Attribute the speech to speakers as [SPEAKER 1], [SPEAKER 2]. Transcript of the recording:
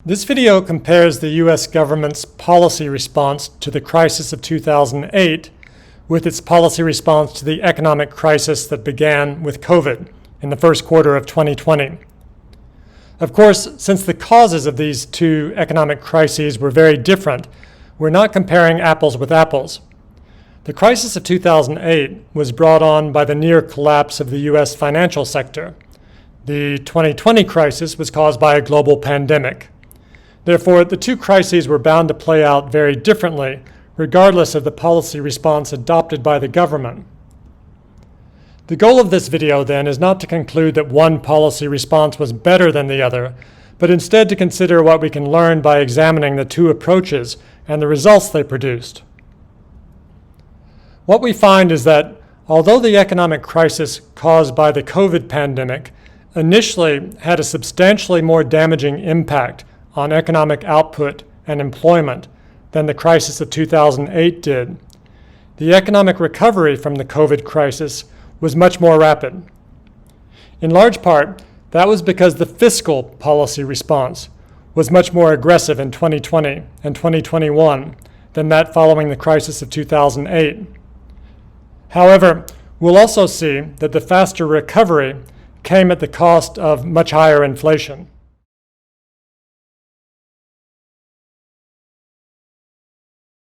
[SPEAKER 1] This video compares the U.S. government's policy response to the crisis of 2008 with its policy response to the economic crisis that began with COVID in the first quarter of 2020. Of course, since the causes of these two economic crises were very different, we're not comparing apples with apples. The crisis of 2008 was brought on by the near collapse of the U.S. financial sector. The 2020 crisis was caused by a global pandemic. Therefore, the two crises were bound to play out very differently, regardless of the policy response adopted by the government. The goal of this video, then, is not to conclude that one policy response was better than the other, but instead to consider what we can learn by examining the two approaches and the results they produced. What we find is that although the economic crisis caused by the COVID pandemic initially had a substantially more damaging impact on economic output and employment than the crisis of 2008 did, the economic recovery from the COVID crisis was much more rapid. In large part, that was because the fiscal policy response was much more aggressive in 2020 and 2021 than that following the crisis of 2008. However, we'll also see that the faster recovery came at the cost of much higher inflation.